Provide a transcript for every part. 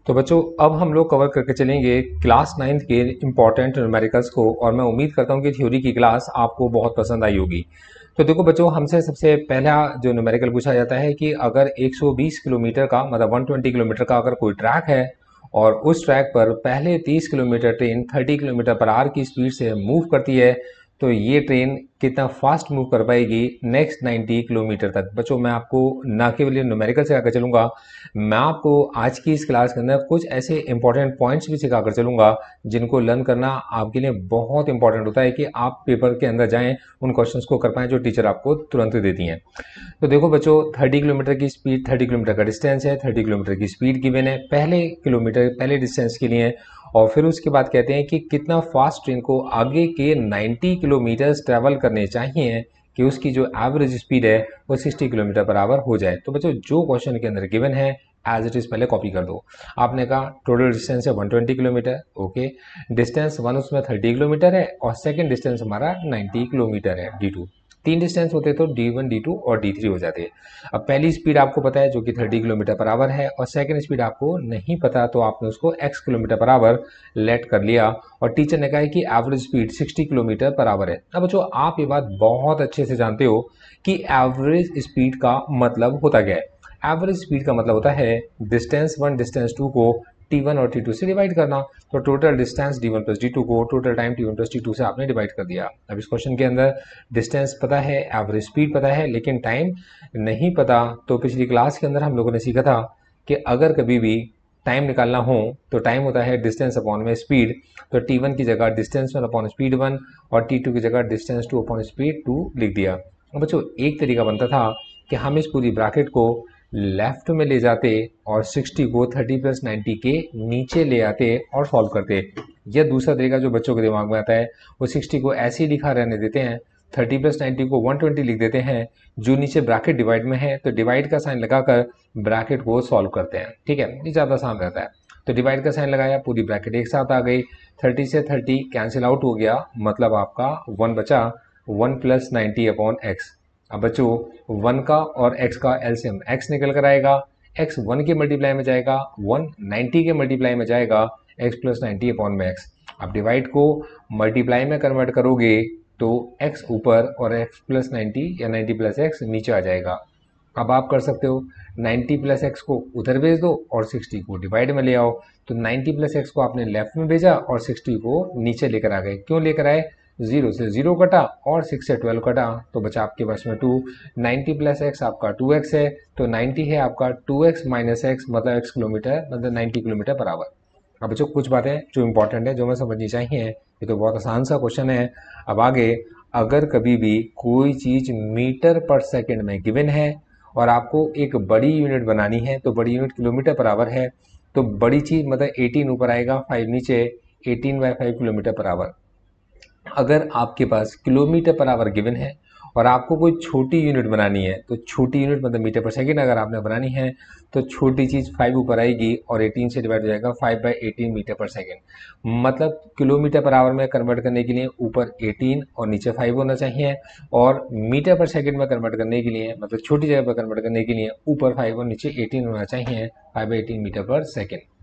तो बच्चों अब हम लोग कवर करके चलेंगे क्लास 9th के इम्पॉर्टेंट न्यूमेरिकल्स को, और मैं उम्मीद करता हूँ कि थ्योरी की क्लास आपको बहुत पसंद आई होगी। तो देखो बच्चों, हमसे सबसे पहला जो न्यूमेरिकल पूछा जाता है कि अगर 120 किलोमीटर का मतलब 120 किलोमीटर का अगर कोई ट्रैक है और उस ट्रैक पर पहले 30 kilometre train 30 kilometre per our की स्पीड से मूव करती है, तो ये ट्रेन कितना फास्ट मूव कर पाएगी नेक्स्ट 90 किलोमीटर तक। बच्चों मैं आपको ना केवल न्यूमेरिकल सिखाकर चलूंगा, मैं आपको आज की इस क्लास के अंदर कुछ ऐसे इंपॉर्टेंट पॉइंट्स भी सिखाकर चलूंगा जिनको लर्न करना आपके लिए बहुत इंपॉर्टेंट होता है कि आप पेपर के अंदर जाएं, उन क्वेश्चंस को कर पाएं जो टीचर आपको तुरंत देती हैं। तो देखो बच्चों, 30 किलोमीटर की स्पीड, 30 किलोमीटर का डिस्टेंस है, 30 किलोमीटर की स्पीड गिवन है पहले डिस्टेंस के लिए, और फिर उसके बाद कहते हैं कि कितना फास्ट ट्रेन को आगे के 90 किलोमीटर ट्रेवल करने चाहिए कि उसकी जो एवरेज स्पीड है वो 60 किलोमीटर पर आवर हो जाए। तो बच्चों जो क्वेश्चन के अंदर गिवन है एज इट इज पहले कॉपी कर दो। आपने कहा टोटल डिस्टेंस है 120 किलोमीटर, ओके। डिस्टेंस वन उसमें 30 किलोमीटर है और सेकंड डिस्टेंस हमारा 90 किलोमीटर है, D2। तीन डिस्टेंस होते तो D1, D2 और D3 हो जाते। अब पहली स्पीड आपको पता है जो कि 30 किलोमीटर पर आवर है, और सेकंड स्पीड आपको नहीं पता तो आपने उसको x kilometre per hour let कर लिया, और टीचर ने कहा है कि average speed 60 kilometre per hour है। अब बच्चों आप ये बात बहुत अच्छे से जानते हो कि एवरेज स्पीड का मतलब होता क्या है। एवरेज स्पीड का मतलब होता है डिस्टेंस वन डिस्टेंस टू को T1 और T2 से डिवाइड करना। तो total distance D1 plus D2 को total time T1 plus T2 से आपने डिवाइड कर दिया। अब इस क्वेश्चन के अंदर डिस्टेंस पता है, एवरेज स्पीड पता है, लेकिन टाइम नहीं पता। तो पिछली क्लास के अंदर हम लोगों ने सीखा था कि अगर कभी भी टाइम निकालना हो तो टाइम होता है डिस्टेंस अपॉन में स्पीड। तो T1 की जगह डिस्टेंस 1 अपॉन स्पीड 1 और T2 की जगह डिस्टेंस 2 अपॉन स्पीड 2 लिख दिया। अब बच्चों एक तरीका बनता था कि हम इस पूरी ब्रैकेट को लेफ्ट में ले जाते और 60 को 30 प्लस 90 के नीचे ले आते और सॉल्व करते। यह दूसरा तरीका जो बच्चों के दिमाग में आता है, वो 60 को ऐसे ही लिखा रहने देते हैं, 30 प्लस 90 को 120 लिख देते हैं, जो नीचे ब्रैकेट डिवाइड में है तो डिवाइड का साइन लगाकर ब्रैकेट को सॉल्व करते हैं। ठीक है, ये ज़्यादा आसान रहता है। तो डिवाइड का साइन लगाया, पूरी ब्रैकेट एक साथ आ गई, 30 से 30 कैंसिल आउट हो गया, मतलब आपका 1 बचा, 1 प्लस 90 अपॉन एक्स। अब बच्चों 1 का और x का एलसीएम x निकल कर आएगा, x 1 के मल्टीप्लाई में जाएगा, 1 90 के मल्टीप्लाई में जाएगा, x प्लस 90 अपॉन में x। अब डिवाइड को मल्टीप्लाई में कन्वर्ट करोगे तो x ऊपर और x प्लस 90 या 90 प्लस x नीचे आ जाएगा। अब आप कर सकते हो 90 प्लस एक्स को उधर भेज दो और 60 को डिवाइड में ले आओ। तो 90 प्लस एक्स को आपने लेफ्ट में भेजा और 60 को नीचे लेकर आ गए। क्यों लेकर आए? 0 से 0 कटा और 6 से 12 कटा तो बचा आपके पास में 2। 90 प्लस एक्स आपका 2x है, तो 90 है आपका 2x माइनस एक्स, मतलब x किलोमीटर, मतलब 90 किलोमीटर पर आवर। अब बच्चों कुछ बातें जो इंपॉर्टेंट है जो हमें समझनी चाहिए, ये तो बहुत आसान सा क्वेश्चन है। अब आगे, अगर कभी भी कोई चीज़ मीटर पर सेकंड में गिवन है और आपको एक बड़ी यूनिट बनानी है, तो बड़ी यूनिट किलोमीटर पर आवर है, तो बड़ी चीज़ मतलब 18 ऊपर आएगा, 5 नीचे, 18/5 किलोमीटर पर आवर। अगर आपके पास किलोमीटर पर आवर गिवन है और आपको कोई छोटी यूनिट बनानी है, तो छोटी यूनिट मतलब मीटर पर सेकंड अगर आपने बनानी है तो छोटी चीज़ 5 ऊपर आएगी और 18 से डिवाइड हो जाएगा, 5/18 मीटर पर सेकंड। मतलब किलोमीटर पर आवर में कन्वर्ट करने के लिए ऊपर 18 और नीचे 5 होना चाहिए, और मीटर पर सेकंड में कन्वर्ट करने के लिए मतलब छोटी जगह पर कन्वर्ट करने के लिए ऊपर 5 और नीचे 18 होना चाहिए, 5/18 मीटर पर सेकंड।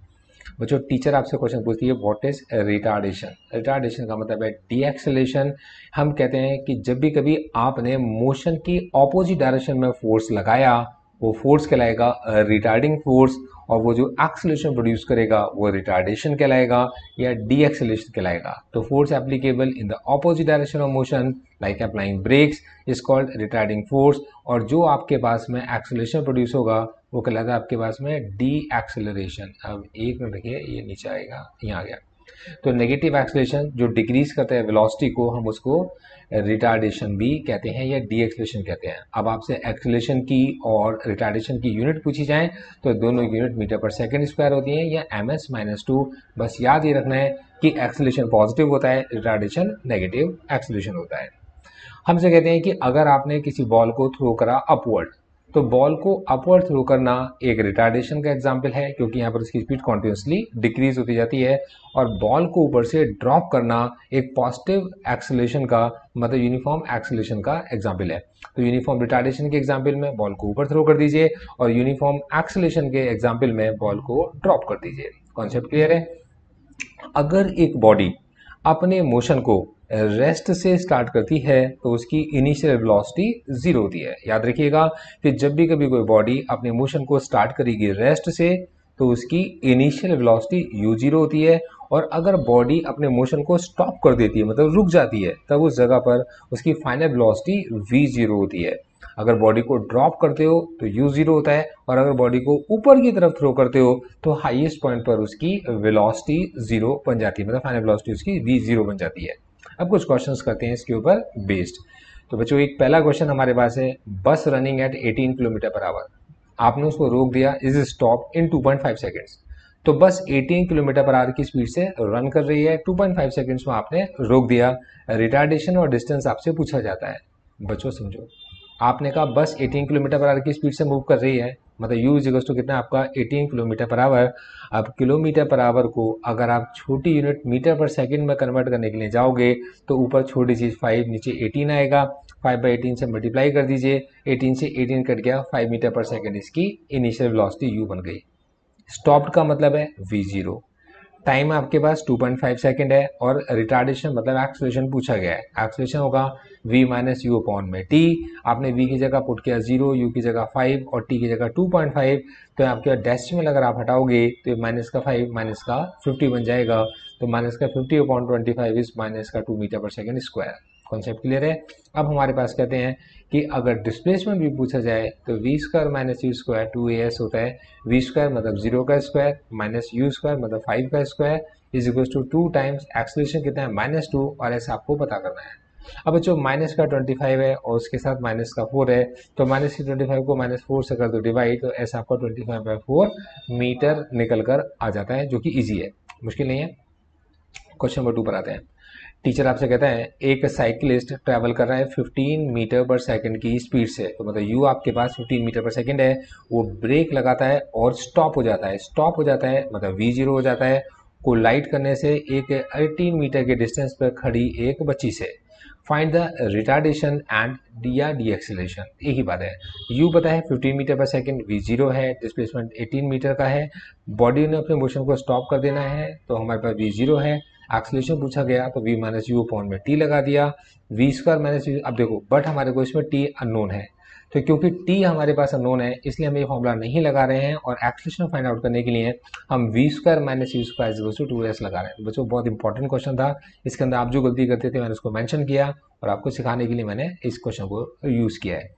बच्चों टीचर आपसे क्वेश्चन पूछती है व्हाट इज रिटार्डेशन। रिटार्डेशन का मतलब है डी एक्सेलेरेशन। हम कहते हैं कि जब भी कभी आपने मोशन की ऑपोजिट डायरेक्शन में फोर्स लगाया, वो फोर्स कहलाएगा रिटार्डिंग फोर्स, और वो जो एक्सेलेरेशन प्रोड्यूस करेगा वो रिटार्डेशन कहलाएगा या डी एक्सेलेरेशन कहलाएगा। तो force applicable in the opposite direction of motion like applying brakes is called retarding force, और जो आपके पास में एक्सेलेरेशन प्रोड्यूस होगा वो कहलाता है आपके पास में डी एक्सेलरेशन। अब एक मिनट रखिए, ये नीचे आएगा, यहाँ आ गया। तो नेगेटिव एक्सेलरेशन जो डिक्रीज करता है वेलोसिटी को, हम उसको रिटार्डेशन भी कहते हैं या डी एक्सेलरेशन कहते हैं। अब आपसे एक्सेलरेशन की और रिटार्डेशन की यूनिट पूछी जाए तो दोनों यूनिट मीटर पर सेकंड स्क्वायर होती हैं या ms-2। बस याद ये रखना है कि एक्सेलरेशन पॉजिटिव होता है, रिटार्डेशन नेगेटिव एक्सेलरेशन होता है। हमसे कहते हैं कि अगर आपने किसी बॉल को थ्रो करा अपवर्ड, तो बॉल को अपवर्ड थ्रो करना एक रिटार्डेशन का एग्जाम्पल है, क्योंकि यहाँ पर उसकी स्पीड कॉन्टिन्यूसली डिक्रीज होती जाती है, और बॉल को ऊपर से ड्रॉप करना एक पॉजिटिव एक्सेलरेशन का मतलब यूनिफॉर्म एक्सेलरेशन का एग्जाम्पल है। तो यूनिफॉर्म रिटार्डेशन के एग्जाम्पल में बॉल को ऊपर थ्रो कर दीजिए और यूनिफॉर्म एक्सेलरेशन के एग्जाम्पल में बॉल को ड्रॉप कर दीजिए। कॉन्सेप्ट क्लियर है? अगर एक बॉडी अपने मोशन को रेस्ट से स्टार्ट करती है तो उसकी इनिशियल वेलोसिटी जीरो होती है। याद रखिएगा कि जब भी कभी कोई बॉडी अपने मोशन को स्टार्ट करेगी रेस्ट से तो उसकी इनिशियल वेलोसिटी यू जीरो होती है, और अगर बॉडी अपने मोशन को स्टॉप कर देती है मतलब रुक जाती है तब उस जगह पर उसकी फाइनल वेलोसिटी वी जीरो होती है। अगर बॉडी को ड्रॉप करते हो तो यू जीरो होता है, और अगर बॉडी को ऊपर की तरफ थ्रो करते हो तो हाईएस्ट पॉइंट पर उसकी वेलोसिटी जीरो बन जाती है, मतलब फाइनल वेलोसिटी उसकी वी जीरो बन जाती है। अब कुछ क्वेश्चंस करते हैं इसके ऊपर बेस्ड। तो बच्चों एक पहला क्वेश्चन हमारे पास है, बस running at 18 kilometre per our, आपने उसको रोक दिया, इज स्टॉप इन 2.5 सेकेंड्स। तो बस 18 किलोमीटर पर आवर की स्पीड से रन कर रही है, 2.5 सेकेंड्स में आपने रोक दिया। रिटार्डेशन और डिस्टेंस आपसे पूछा जाता है। बच्चों समझो, आपने कहा बस 18 किलोमीटर पर आवर की स्पीड से मूव कर रही है, मतलब यू इज इक्वल्स टू कितना आपका 18 किलोमीटर पर आवर। अब किलोमीटर पर आवर को अगर आप छोटी यूनिट मीटर पर सेकंड में कन्वर्ट करने के लिए जाओगे तो ऊपर छोटी चीज़ 5 नीचे 18 आएगा, 5/18 से मल्टीप्लाई कर दीजिए, 18 से 18 कट गया, 5 मीटर पर सेकंड इसकी इनिशियल वेलोसिटी यू बन गई। स्टॉप्ड का मतलब है वी जीरो। टाइम आपके पास 2.5 सेकेंड है, और रिटार्डेशन मतलब एक्सेलरेशन पूछा गया है। एक्सेलरेशन होगा v माइनस यू अपॉन में t। आपने v की जगह पुट किया 0, u की जगह 5 और t की जगह 2.5। तो आपके डेसिमल अगर आप हटाओगे तो माइनस का 5 माइनस का 50 बन जाएगा। तो माइनस का 50 अपॉन 25 इज माइनस का 2 मीटर पर सेकेंड स्क्वायर। कॉन्सेप्ट क्लियर है? अब हमारे पास कहते हैं कि अगर डिस्प्लेसमेंट भी पूछा जाए तो v square minus u square 2as होता है। वी स्क्वायर मतलब 0 का स्क्वायर माइनस यू स्क्वायर मतलब 5 का square is equal to 2 times acceleration कितना है -2, और ऐसा आपको पता करना है। अब बच्चों माइनस का 25 है और उसके साथ माइनस का 4 है, तो माइनस की 25 को -4 से कर दो डिवाइड, तो ऐसा आपका 25/4 मीटर निकल कर आ जाता है, जो कि ईजी है, मुश्किल नहीं है। क्वेश्चन नंबर 2 पर आते हैं। टीचर आपसे कहता है एक साइकिलिस्ट ट्रैवल कर रहा है 15 मीटर पर सेकंड की स्पीड से, तो मतलब यू आपके पास 15 मीटर पर सेकंड है, वो ब्रेक लगाता है और स्टॉप हो जाता है। स्टॉप हो जाता है मतलब वी जीरो हो जाता है, को लाइट करने से एक 18 मीटर के डिस्टेंस पर खड़ी एक बच्ची से। Find the retardation and D acceleration. एक ही बात है, यू पता है 15 मीटर पर सेकंड, वी जीरो है, डिस्प्लेसमेंट 18 मीटर का है, बॉडी ने अपने मोशन को स्टॉप कर देना है तो हमारे पास वी जीरो है। एक्सेलरेशन पूछा गया तो v माइनस यू अपॉन में t लगा दिया, वी स्क्वायर माइनस यू। अब देखो बट हमारे को इसमें t अननोन है, तो क्योंकि t हमारे पास अननोन है इसलिए हम ये फॉर्मूला नहीं लगा रहे हैं, और एक्सेलरेशन फाइंड आउट करने के लिए हम v square minus u square equal to 2s लगा रहे हैं। तो बच्चों बहुत इंपॉर्टेंट क्वेश्चन था, इसके अंदर आप जो गलती करते थे मैंने उसको मेंशन किया और आपको सिखाने के लिए मैंने इस क्वेश्चन को यूज़ किया है।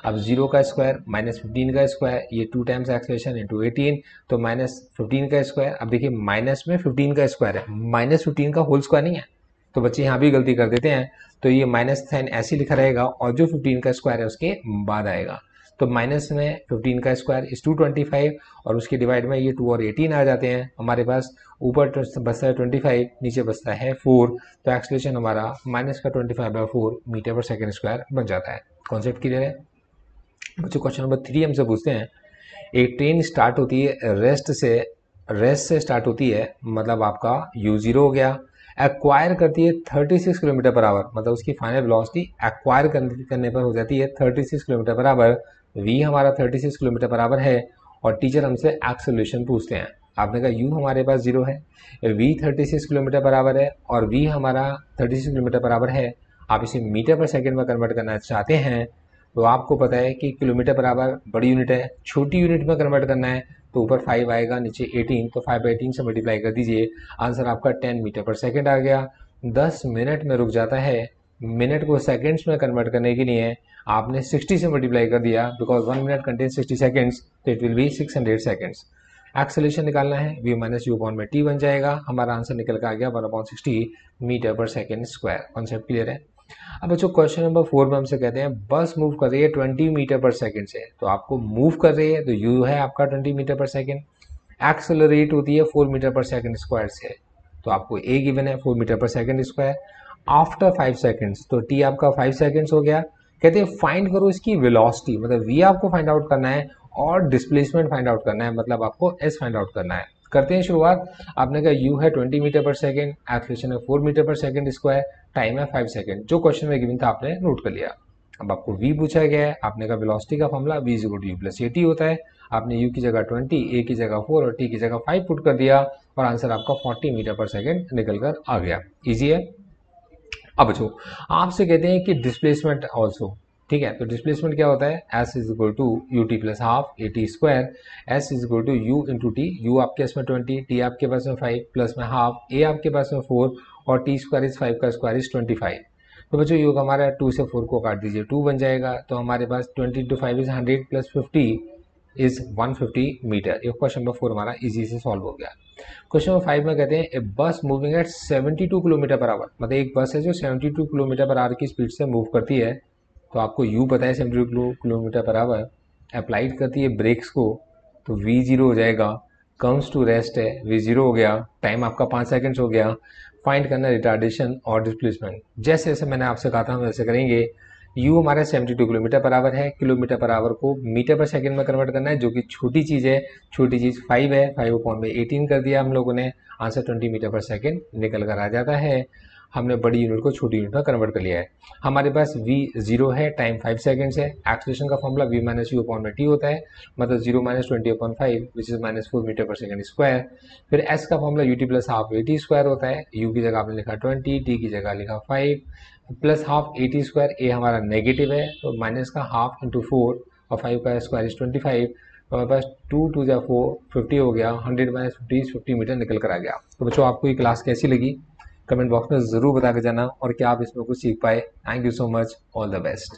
अब 0 का स्क्वायर माइनस 15 का स्क्वायर, ये 2 टाइम्स एक्सेलरेशन इंटू 18, तो माइनस 15 का स्क्वायर। अब देखिए माइनस में 15 का स्क्वायर है, माइनस 15 का होल स्क्वायर नहीं है, तो बच्चे यहाँ भी गलती कर देते हैं। तो ये माइनस साइन ऐसे लिखा रहेगा और जो 15 का स्क्वायर है उसके बाद आएगा। तो माइनस में 15 का स्क्वायर इस 225, और उसके डिवाइड में ये 2 और 18 आ जाते हैं। हमारे पास ऊपर बचता है 25, नीचे बचता है 4, तो एक्सेलरेशन हमारा माइनस का 25/4 मीटर पर सेकेंड स्क्वायर बन जाता है। कॉन्सेप्ट क्लियर है बच्चों? क्वेश्चन नंबर 3 हमसे पूछते हैं, एक ट्रेन स्टार्ट होती है रेस्ट से स्टार्ट होती है, मतलब आपका यू जीरो हो गया, एक्वायर करती है 36 किलोमीटर पर आवर, मतलब उसकी फाइनल वेलोसिटी एक्वायर करने पर हो जाती है 36 किलोमीटर पर आवर। वी हमारा 36 किलोमीटर पर आवर है, और टीचर हमसे एक्सेलरेशन पूछते हैं। आपने कहा यू हमारे पास 0 है, वी 36 किलोमीटर पर आवर है, और वी हमारा 36 किलोमीटर पर आवर है। आप इसे मीटर पर सेकेंड में कन्वर्ट करना चाहते हैं, तो आपको पता है कि किलोमीटर पर आवर बड़ी यूनिट है, छोटी यूनिट में कन्वर्ट करना है तो ऊपर 5 आएगा नीचे 18, तो 5/18 से मल्टीप्लाई कर दीजिए, आंसर आपका 10 मीटर पर सेकेंड आ गया। 10 मिनट में रुक जाता है, मिनट को सेकेंड्स में कन्वर्ट करने के लिए आपने 60 से मल्टीप्लाई कर दिया, बिकॉज 1 मिनट कंटेन 60 सेकेंड्स, तो it will be 600 seconds. Acceleration निकालना है, v माइनस यू अपॉन में t बन जाएगा, हमारा आंसर निकल कर आ गया 1/60 मीटर पर सेकेंड स्क्वायर। कॉन्सेप्ट क्लियर है? अब बच्चों क्वेश्चन नंबर 4 में हमसे कहते हैं बस मूव कर रही है 20 मीटर पर सेकंड से, तो आपको मूव कर रही है तो यू है आपका 20 मीटर पर सेकंड, एक्सेलरेट होती है 4 मीटर पर सेकंड स्क्वायर से, तो आपको ए गिवन है 4 मीटर पर सेकंड स्क्वायर। आफ्टर 5 सेकंड्स, तो टी आपका 5 सेकंड्स हो गया, कहते हैं फाइंड करो इसकी वेलोसिटी, मतलब v आपको फाइंड आउट करना है और डिस्प्लेसमेंट फाइंड आउट करना है, मतलब आपको s फाइंड आउट करना है। करते हैं शुरुआत। आपने कहा u है 20 मीटर पर सेकेंड, एक्सेलरेशन है 4 मीटर पर सेकेंड स्क्वायर, टाइम है 5 सेकेंड। जो क्वेश्चन में गिवन था आपने नोट कर लिया। अब आपको v पूछा गया है, आपने कहा वेलोसिटी का फॉर्मूला v = u + at होता है। आपने u की जगह 20, a की जगह 4 और t की जगह 5 पुट कर दिया और आंसर आपका 40 मीटर पर सेकेंड निकल कर आ गया। इजी है। अब बच्चों आपसे कहते हैं कि डिस्प्लेसमेंट ऑल्सो, ठीक है। तो डिस्प्लेसमेंट क्या होता है, s = ut + half at², s = u × t, u आपके पास में 20, t आपके पास में 5 प्लस में हाफ, a आपके पास में 4 और t² = 5 का स्क्वायर इज 25। तो बच्चों योग हमारा 2 से 4 को काट दीजिए, 2 बन जाएगा। तो हमारे पास 20 × 5 = 100 + 50 इज 150 मीटर। ये क्वेश्चन नंबर 4 हमारा इजी से सॉल्व हो गया। क्वेश्चन नंबर 5 में कहते हैं ए बस moving at 72 kilometre per our, मतलब एक बस है जो 72 किलोमीटर पर आवर की स्पीड से मूव करती है। तो आपको u पता है 72 किलोमीटर पर आवर, अप्लाइड करती है ब्रेक्स को, तो v 0 हो जाएगा। कम्स टू रेस्ट है, v 0 हो गया। टाइम आपका 5 सेकेंड्स हो गया। फाइंड करना रिटार्डेशन और डिस्प्लेसमेंट। जैसे जैसे मैंने आपसे कहा था हम वैसे करेंगे। u हमारा 72 किलोमीटर पर आवर है, किलोमीटर पर आवर को मीटर पर सेकंड में कन्वर्ट करना है, जो कि छोटी चीज़ है। छोटी चीज़ 5 है, 5/18 कर दिया हम लोगों ने, आंसर 20 मीटर पर सेकंड निकल कर आ जाता है। हमने बड़ी यूनिट को छोटी यूनिट में कन्वर्ट कर लिया है। हमारे पास v 0 है, टाइम 5 सेकंड्स है। एक्सेलरेशन का फॉर्मूला v - u/t होता है, मतलब 0 - 20/5 विच इज -4 मीटर पर सेकंड स्क्वायर। फिर s का फॉर्मूला ut + हाफ at² होता है। u की जगह आपने लिखा 20, t की जगह लिखा 5 प्लस हाफ at², a हमारा नेगेटिव है तो माइनस का हाफ इंटू 4 और 5 का स्क्वायर इज 25। तो हमारे पास 2 × 2 = 4, 50 हो गया। 100 - 50 50 मीटर निकल कर आ गया। तो बच्चों आपको ये क्लास कैसी लगी कमेंट बॉक्स में ज़रूर बता के जाना और क्या आप इसमें कुछ सीख पाए। Thank you so much, all the best.